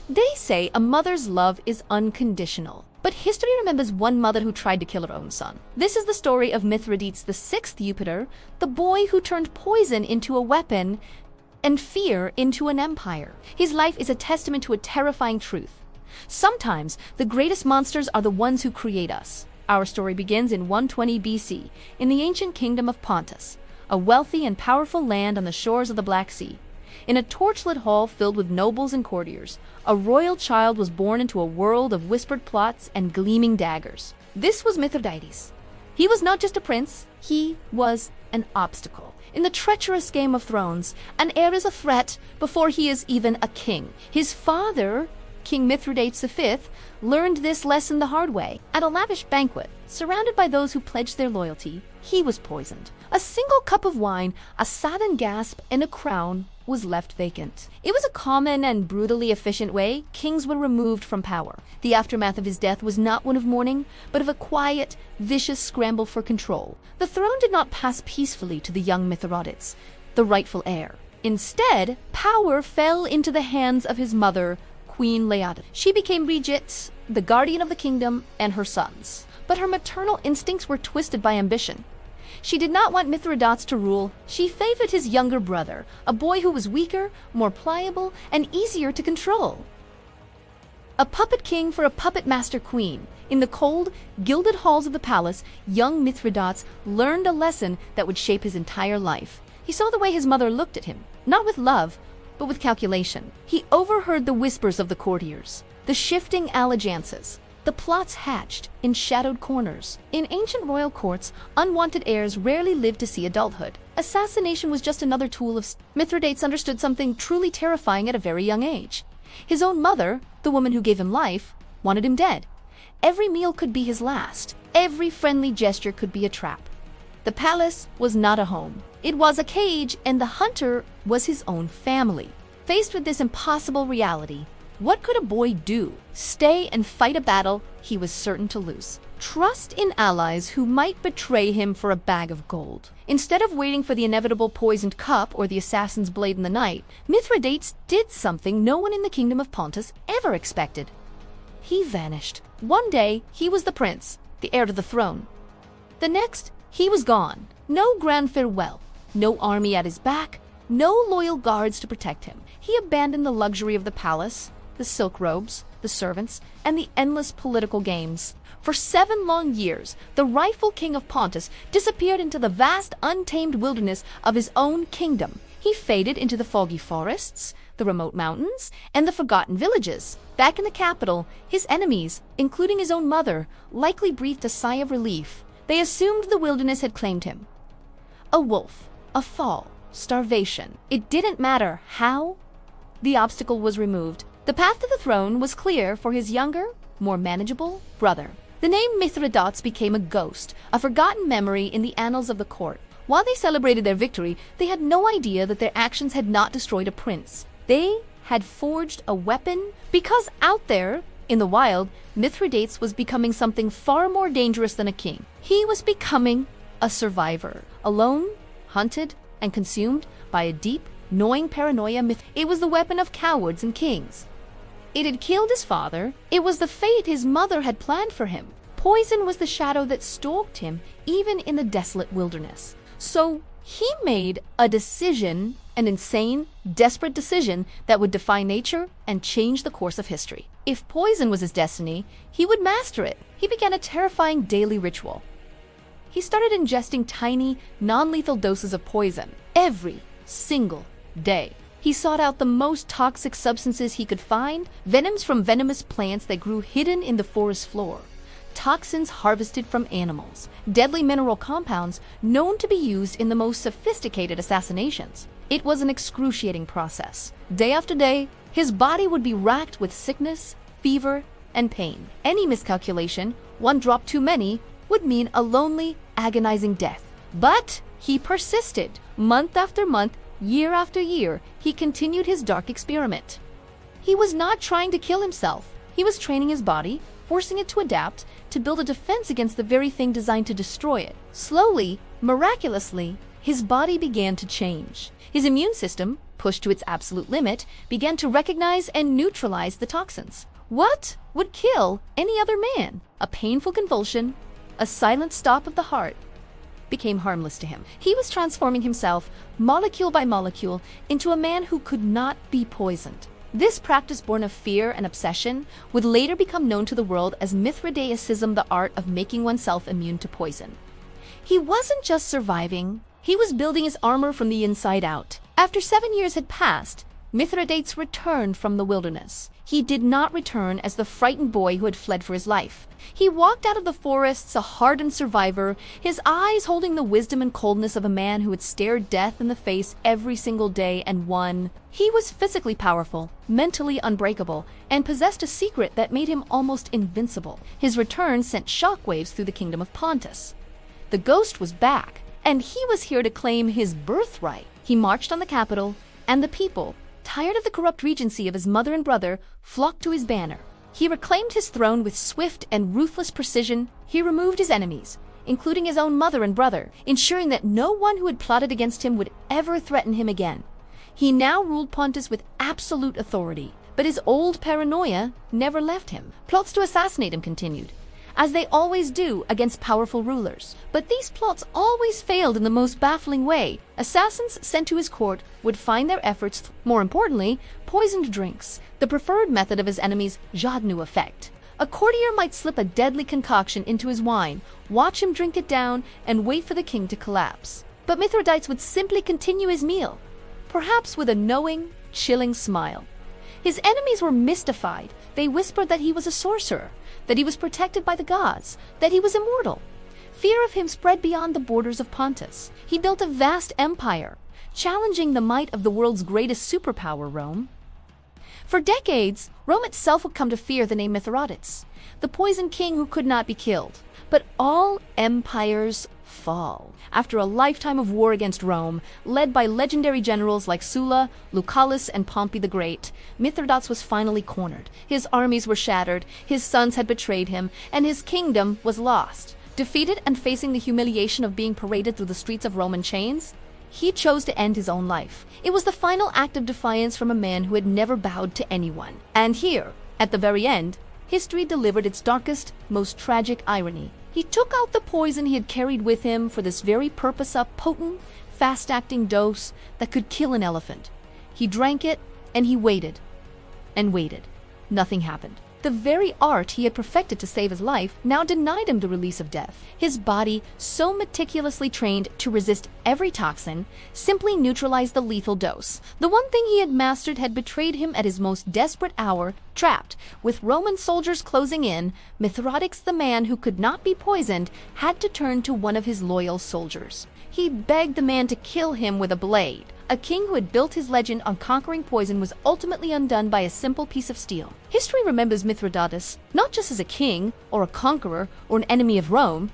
They say a mother's love is unconditional. But history remembers one mother who tried to kill her own son. This is the story of Mithridates VI Jupiter, the boy who turned poison into a weapon and fear into an empire. His life is a testament to a terrifying truth. Sometimes the greatest monsters are the ones who create us. Our story begins in 120 BC, in the ancient kingdom of Pontus, a wealthy and powerful land on the shores of the Black Sea. In a torchlit hall filled with nobles and courtiers, a royal child was born into a world of whispered plots and gleaming daggers. This was Mithridates. He was not just a prince, he was an obstacle. In the treacherous Game of Thrones, an heir is a threat before he is even a king. His father, King Mithridates V, learned this lesson the hard way. At a lavish banquet, surrounded by those who pledged their loyalty, he was poisoned. A single cup of wine, a sudden gasp, and a crown was left vacant. It was a common and brutally efficient way kings were removed from power. The aftermath of his death was not one of mourning, but of a quiet, vicious scramble for control. The throne did not pass peacefully to the young Mithridates, the rightful heir. Instead, power fell into the hands of his mother, Queen Laodice. She became regent, the guardian of the kingdom, and her sons. But her maternal instincts were twisted by ambition. She did not want Mithridates to rule. She favored his younger brother, a boy who was weaker, more pliable, and easier to control. A puppet king for a puppet master queen. In the cold, gilded halls of the palace, young Mithridates learned a lesson that would shape his entire life. He saw the way his mother looked at him, not with love, but with calculation. He overheard the whispers of the courtiers, the shifting allegiances, the plots hatched in shadowed corners. In ancient royal courts, unwanted heirs rarely lived to see adulthood. Assassination was just another tool of Mithridates understood something truly terrifying at a very young age. His own mother, the woman who gave him life, wanted him dead. Every meal could be his last. Every friendly gesture could be a trap. The palace was not a home. It was a cage, and the hunter was his own family. Faced with this impossible reality, what could a boy do? Stay and fight a battle he was certain to lose. Trust in allies who might betray him for a bag of gold. Instead of waiting for the inevitable poisoned cup or the assassin's blade in the night, Mithridates did something no one in the kingdom of Pontus ever expected. He vanished. One day, he was the prince, the heir to the throne. The next, he was gone. No grand farewell, no army at his back, no loyal guards to protect him. He abandoned the luxury of the palace, the silk robes, the servants, and the endless political games. For 7 long years, the rightful king of Pontus disappeared into the vast, untamed wilderness of his own kingdom. He faded into the foggy forests, the remote mountains, and the forgotten villages. Back in the capital, his enemies, including his own mother, likely breathed a sigh of relief. They assumed the wilderness had claimed him. A wolf, a fall, starvation. It didn't matter how the obstacle was removed. The path to the throne was clear for his younger, more manageable brother. The name Mithridates became a ghost, a forgotten memory in the annals of the court. While they celebrated their victory, they had no idea that their actions had not destroyed a prince. They had forged a weapon, because out there, in the wild, Mithridates was becoming something far more dangerous than a king. He was becoming a survivor, alone, hunted, and consumed by a deep, gnawing paranoia. It was the weapon of cowards and kings. It had killed his father. It was the fate his mother had planned for him. Poison was the shadow that stalked him, even in the desolate wilderness. So he made a decision, an insane, desperate decision that would defy nature and change the course of history. If poison was his destiny, he would master it. He began a terrifying daily ritual. He started ingesting tiny, non-lethal doses of poison every single day. He sought out the most toxic substances he could find, venoms from venomous plants that grew hidden in the forest floor, toxins harvested from animals, deadly mineral compounds known to be used in the most sophisticated assassinations. It was an excruciating process. Day after day, his body would be racked with sickness, fever, and pain. Any miscalculation, one drop too many, would mean a lonely, agonizing death. But he persisted. Month after month, year after year, he continued his dark experiment. He was not trying to kill himself. He was training his body, forcing it to adapt, to build a defense against the very thing designed to destroy it. Slowly, miraculously, his body began to change. His immune system, pushed to its absolute limit, began to recognize and neutralize the toxins. What would kill any other man? A painful convulsion, a silent stop of the heart, became harmless to him. He was transforming himself, molecule by molecule, into a man who could not be poisoned. This practice, born of fear and obsession, would later become known to the world as Mithridatism, the art of making oneself immune to poison. He wasn't just surviving, he was building his armor from the inside out. After 7 years had passed, Mithridates returned from the wilderness. He did not return as the frightened boy who had fled for his life. He walked out of the forests a hardened survivor, his eyes holding the wisdom and coldness of a man who had stared death in the face every single day and won. He was physically powerful, mentally unbreakable, and possessed a secret that made him almost invincible. His return sent shockwaves through the kingdom of Pontus. The ghost was back, and he was here to claim his birthright. He marched on the capital, and the people, tired of the corrupt regency of his mother and brother, flocked to his banner. He reclaimed his throne with swift and ruthless precision. He removed his enemies, including his own mother and brother, ensuring that no one who had plotted against him would ever threaten him again. He now ruled Pontus with absolute authority, but his old paranoia never left him. Plots to assassinate him continued, as they always do against powerful rulers. But these plots always failed in the most baffling way. Assassins sent to his court would find their efforts, more importantly, poisoned drinks, the preferred method of his enemy's Jadnu effect. A courtier might slip a deadly concoction into his wine, watch him drink it down, and wait for the king to collapse. But Mithridates would simply continue his meal, perhaps with a knowing, chilling smile. His enemies were mystified. They whispered that he was a sorcerer, that he was protected by the gods, that he was immortal. Fear of him spread beyond the borders of Pontus. He built a vast empire, challenging the might of the world's greatest superpower, Rome. For decades, Rome itself would come to fear the name Mithridates, the poison king who could not be killed. But all empires fall. After a lifetime of war against Rome, led by legendary generals like Sulla, Lucullus, and Pompey the Great, Mithridates was finally cornered. His armies were shattered, his sons had betrayed him, and his kingdom was lost. Defeated and facing the humiliation of being paraded through the streets of Rome in chains, he chose to end his own life. It was the final act of defiance from a man who had never bowed to anyone. And here, at the very end, history delivered its darkest, most tragic irony. He took out the poison he had carried with him for this very purpose, a potent, fast-acting dose that could kill an elephant. He drank it, and he waited. And waited. Nothing happened. The very art he had perfected to save his life now denied him the release of death. His body, so meticulously trained to resist every toxin, simply neutralized the lethal dose. The one thing he had mastered had betrayed him at his most desperate hour. Trapped, with Roman soldiers closing in, Mithridates, the man who could not be poisoned, had to turn to one of his loyal soldiers. He begged the man to kill him with a blade. A king who had built his legend on conquering poison was ultimately undone by a simple piece of steel. History remembers Mithridates not just as a king, or a conqueror, or an enemy of Rome.